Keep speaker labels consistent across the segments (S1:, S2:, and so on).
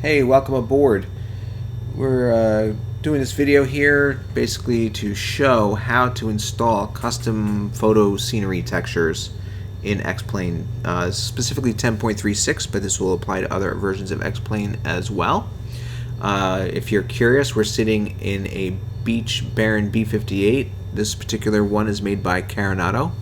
S1: Hey, welcome aboard. We're doing this video here basically to show how to install custom photo scenery textures in X-Plane, specifically 10.36, but this will apply to other versions of X-Plane as well. If you're curious, we're sitting in a Beech Baron B-58. This particular one is made by Carenado,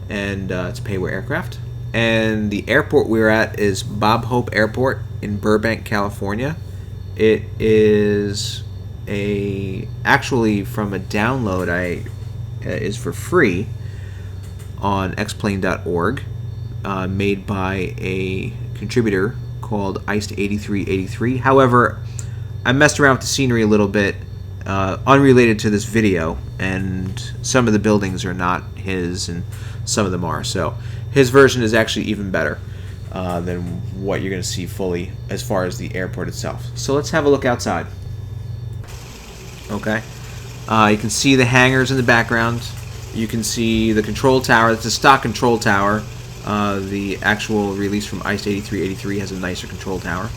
S1: and it's a Payware aircraft. And the airport we're at is Bob Hope Airport in Burbank, California. It is actually from a download is for free on xplane.org, made by a contributor called Iced8383. However, I messed around with the scenery a little bit, unrelated to this video, and some of the buildings are not his and some of them are. So his version is actually even better than what you're going to see fully as far as the airport itself. So let's have a look outside. Okay, you can see the hangars in the background. You can see the control tower. It's a stock control tower. The actual release from Iced8383 has a nicer control tower.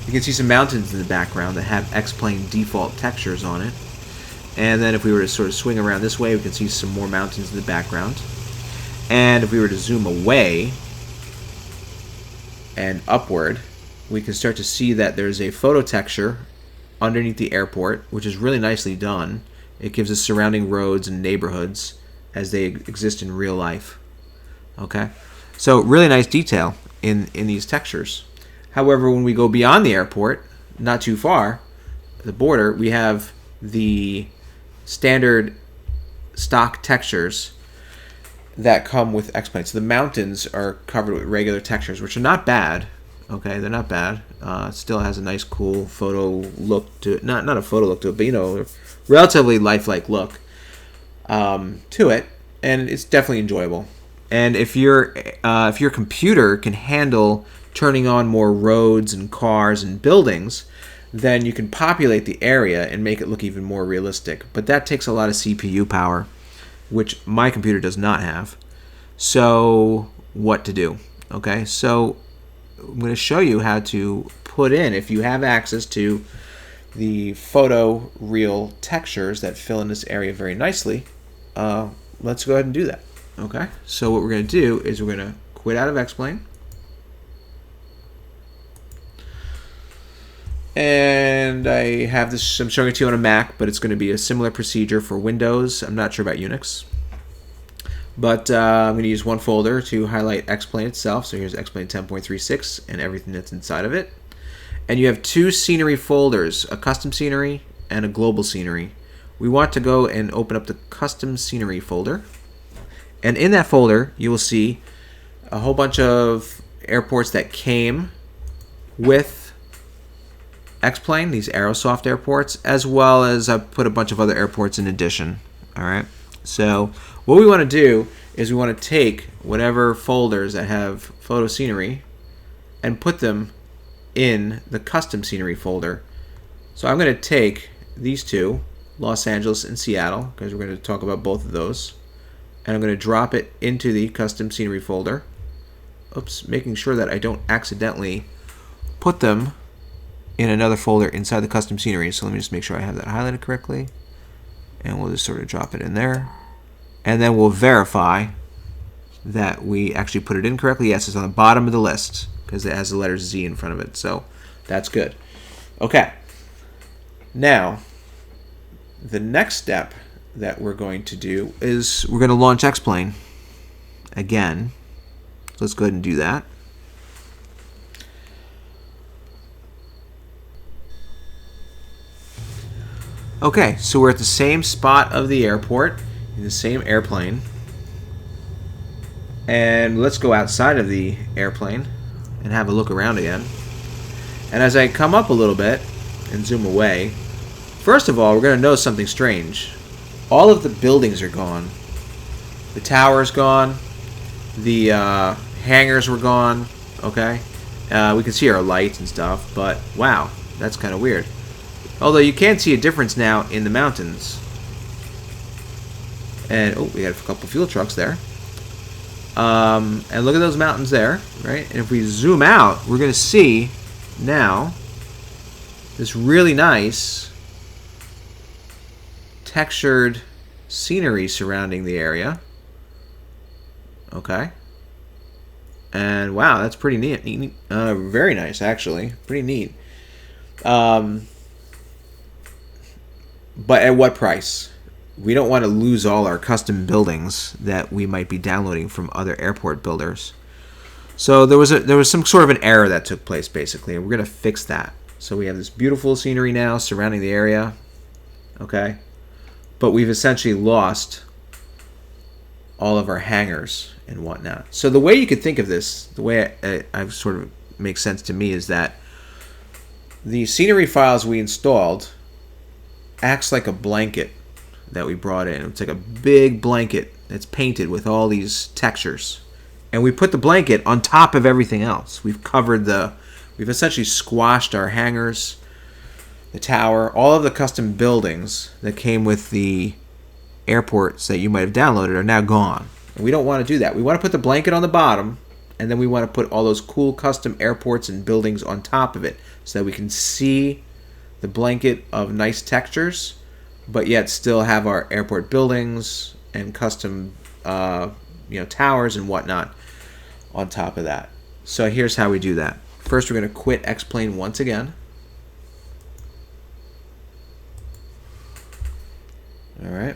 S1: You can see some mountains in the background that have X-Plane default textures on it. And then if we were to sort of swing around this way, we can see some more mountains in the background. And if we were to zoom away and upward, we can start to see that there's a photo texture underneath the airport, which is really nicely done. It gives us surrounding roads and neighborhoods as they exist in real life. Okay, so really nice detail in these textures. However, when we go beyond the airport, not too far, the border, we have the standard stock textures that come with X-Plane. So the mountains are covered with regular textures, which are not bad. Okay, they're not bad. It still has a nice, cool photo look to it. Not a photo look to it, but a relatively lifelike look to it, and it's definitely enjoyable. And if your computer can handle turning on more roads and cars and buildings, then you can populate the area and make it look even more realistic. But that takes a lot of CPU power, which my computer does not have. So what to do? Okay, so I'm going to show you how to put in, if you have access to the photo real textures that fill in this area very nicely, let's go ahead and do that. Okay, so what we're going to do is we're going to quit out of X-Plane. And I have this, I'm showing it to you on a Mac, but it's going to be a similar procedure for Windows. I'm not sure about Unix. But I'm going to use one folder to highlight X-Plane itself. So here's X-Plane 10.36 and everything that's inside of it. And you have two scenery folders, a custom scenery and a global scenery. We want to go and open up the custom scenery folder. And in that folder, you will see a whole bunch of airports that came with X-Plane, these Aerosoft airports, as well as I've put a bunch of other airports in addition. Alright, so what we want to do is we want to take whatever folders that have photo scenery and put them in the custom scenery folder. So I'm going to take these two, Los Angeles and Seattle, because we're going to talk about both of those, and I'm going to drop it into the custom scenery folder. Oops, making sure that I don't accidentally put them in another folder inside the custom scenery. So let me just make sure I have that highlighted correctly, and we'll just sort of drop it in there, and then we'll verify that we actually put it in correctly. Yes, it's on the bottom of the list because it has the letter Z in front of it, so that's good. Okay, now the next step that we're going to do is we're going to launch X-Plane again. So let's go ahead and do that. Okay, so we're at the same spot of the airport, in the same airplane. And let's go outside of the airplane and have a look around again. And as I come up a little bit and zoom away, first of all, we're going to notice something strange. All of the buildings are gone. The tower's gone. The hangars were gone. Okay? We can see our lights and stuff, but wow, that's kind of weird. Although you can see a difference now in the mountains. And, oh, we got a couple fuel trucks there. And look at those mountains there, right? And if we zoom out, we're going to see now this really nice textured scenery surrounding the area. Okay. And wow, that's pretty neat. Very nice, actually. Pretty neat. But at what price? We don't want to lose all our custom buildings that we might be downloading from other airport builders. So there was some sort of an error that took place, basically, and we're going to fix that. So we have this beautiful scenery now surrounding the area. Okay. But we've essentially lost all of our hangars and whatnot. So the way you could think of this, the way I've sort of makes sense to me, is that the scenery files we installed acts like a blanket that we brought in. It's like a big blanket that's painted with all these textures. And we put the blanket on top of everything else. We've essentially squashed our hangars, the tower, all of the custom buildings that came with the airports that you might have downloaded are now gone. And we don't want to do that. We want to put the blanket on the bottom, and then we want to put all those cool custom airports and buildings on top of it so that we can see the blanket of nice textures, but yet still have our airport buildings and custom towers and whatnot on top of that. So here's how we do that. First, we're going to quit X-Plane once again. All right.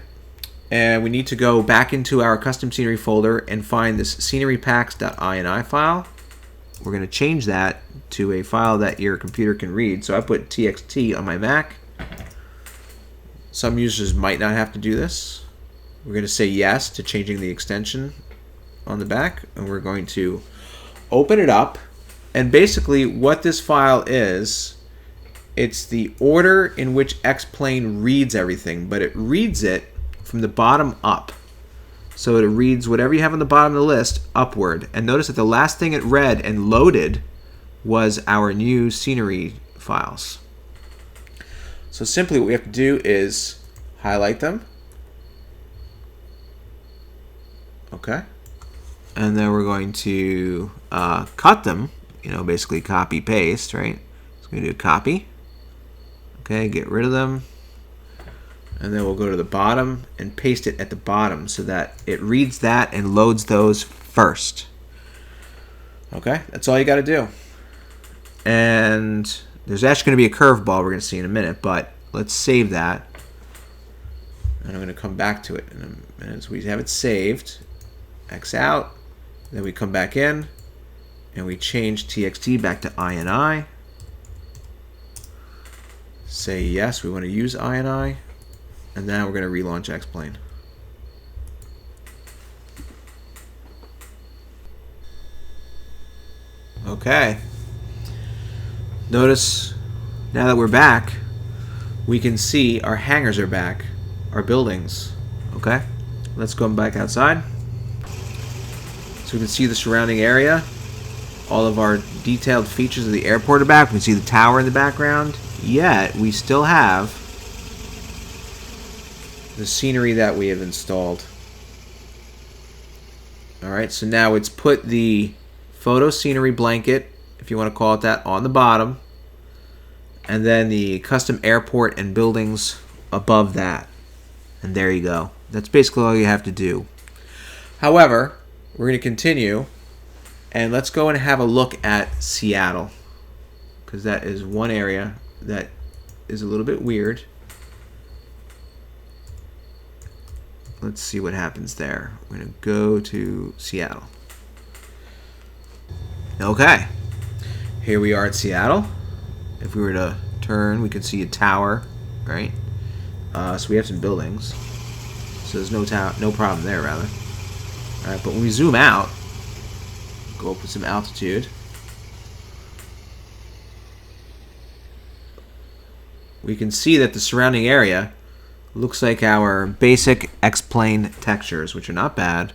S1: And we need to go back into our custom scenery folder and find this scenerypacks.ini file. We're going to change that to a file that your computer can read. So I put txt on my Mac. Some users might not have to do this. We're going to say yes to changing the extension on the back, and we're going to open it up. And basically what this file is, it's the order in which X-Plane reads everything, but it reads it from the bottom up. So it reads whatever you have on the bottom of the list upward. And notice that the last thing it read and loaded was our new scenery files. So simply what we have to do is highlight them. Okay. And then we're going to cut them, basically copy paste, right? So we're going to do copy. Okay, get rid of them. And then we'll go to the bottom and paste it at the bottom so that it reads that and loads those first. Okay, that's all you got to do. And there's actually going to be a curveball we're going to see in a minute, but let's save that. And I'm going to come back to it in a minute. So we have it saved. X out. Then we come back in and we change txt back to ini. Say yes, we want to use ini. And now we're going to relaunch X-Plane. Okay. Notice now that we're back, we can see our hangars are back, our buildings. Okay. Let's go back outside. So we can see the surrounding area. All of our detailed features of the airport are back. We can see the tower in the background. Yet we still have the scenery that we have installed. Alright, so now it's put the photo scenery blanket, if you want to call it that, on the bottom, and then the custom airport and buildings above that. And there you go. That's basically all you have to do. However, we're going to continue, and let's go and have a look at Seattle, because that is one area that is a little bit weird. Let's see what happens there. We're going to go to Seattle. Okay. Here we are at Seattle. If we were to turn, we could see a tower, right? So we have some buildings. So there's no problem there, rather. All right, but when we zoom out, go up with some altitude, we can see that the surrounding area looks like our basic X-Plane textures, which are not bad,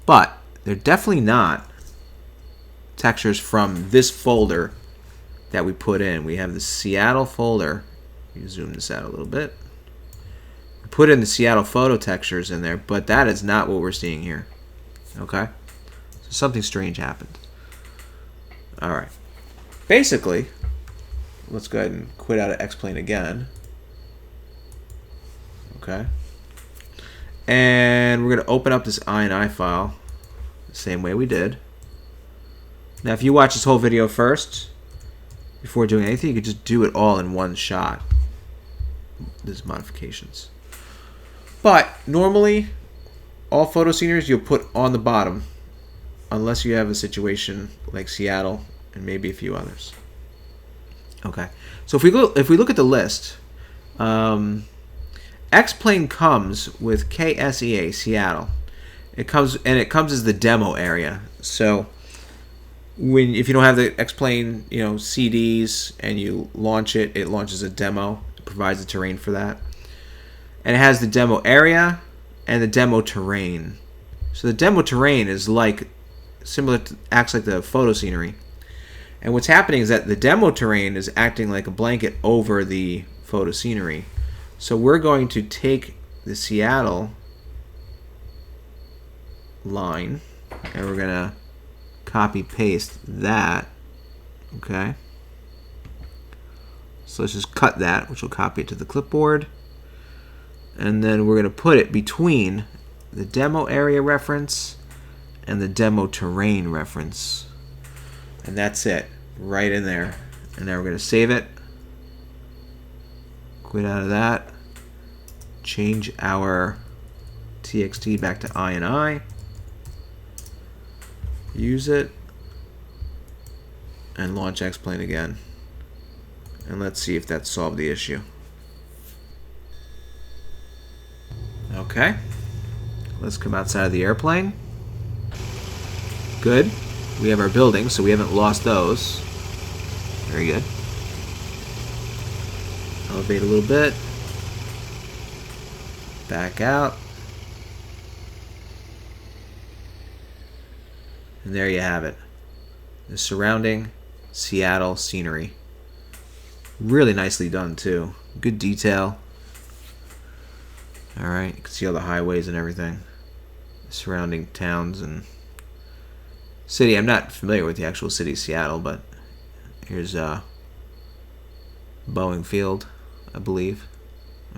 S1: but they're definitely not textures from this folder that we put in. We have the Seattle folder. Let me zoom this out a little bit. We put in the Seattle photo textures in there, but that is not what we're seeing here. Okay? So something strange happened. Alright. Basically, let's go ahead and quit out of X-Plane again. Okay. And we're going to open up this INI file the same way we did. Now, if you watch this whole video first, before doing anything, you could just do it all in one shot. There's modifications. But normally, all photo sceneries you'll put on the bottom, unless you have a situation like Seattle and maybe a few others. Okay, so if we look at the list, X-Plane comes with KSEA Seattle. It comes as the demo area. So if you don't have the X-Plane, CDs and you launch it, it launches a demo. It provides the terrain for that, and it has the demo area and the demo terrain. So the demo terrain is acts like the photo scenery. And what's happening is that the demo terrain is acting like a blanket over the photo scenery. So we're going to take the Seattle line and we're going to copy paste that. Okay. So let's just cut that, which will copy it to the clipboard. And then we're going to put it between the demo area reference and the demo terrain reference. And that's it, right in there. And now we're going to save it. Quit out of that. Change our TXT back to INI. Use it. And launch X-Plane again. And let's see if that solved the issue. Okay. Let's come outside of the airplane. Good. We have our buildings, so we haven't lost those. Very good. Elevate a little bit. Back out. And there you have it. The surrounding Seattle scenery. Really nicely done, too. Good detail. Alright, you can see all the highways and everything. Surrounding towns and city. I'm not familiar with the actual city of Seattle, but here's Boeing Field, I believe.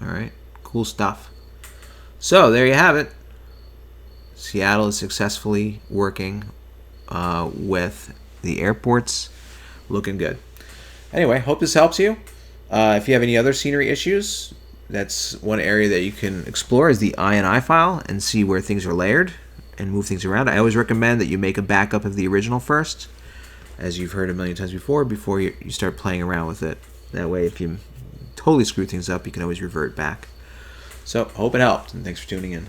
S1: Alright, cool stuff. So, there you have it. Seattle is successfully working with the airports. Looking good. Anyway, hope this helps you. If you have any other scenery issues, that's one area that you can explore is the INI file and see where things are layered and move things around. I always recommend that you make a backup of the original first, as you've heard a million times before you start playing around with it. That way, if you totally screw things up, you can always revert back. So, hope it helped, and thanks for tuning in.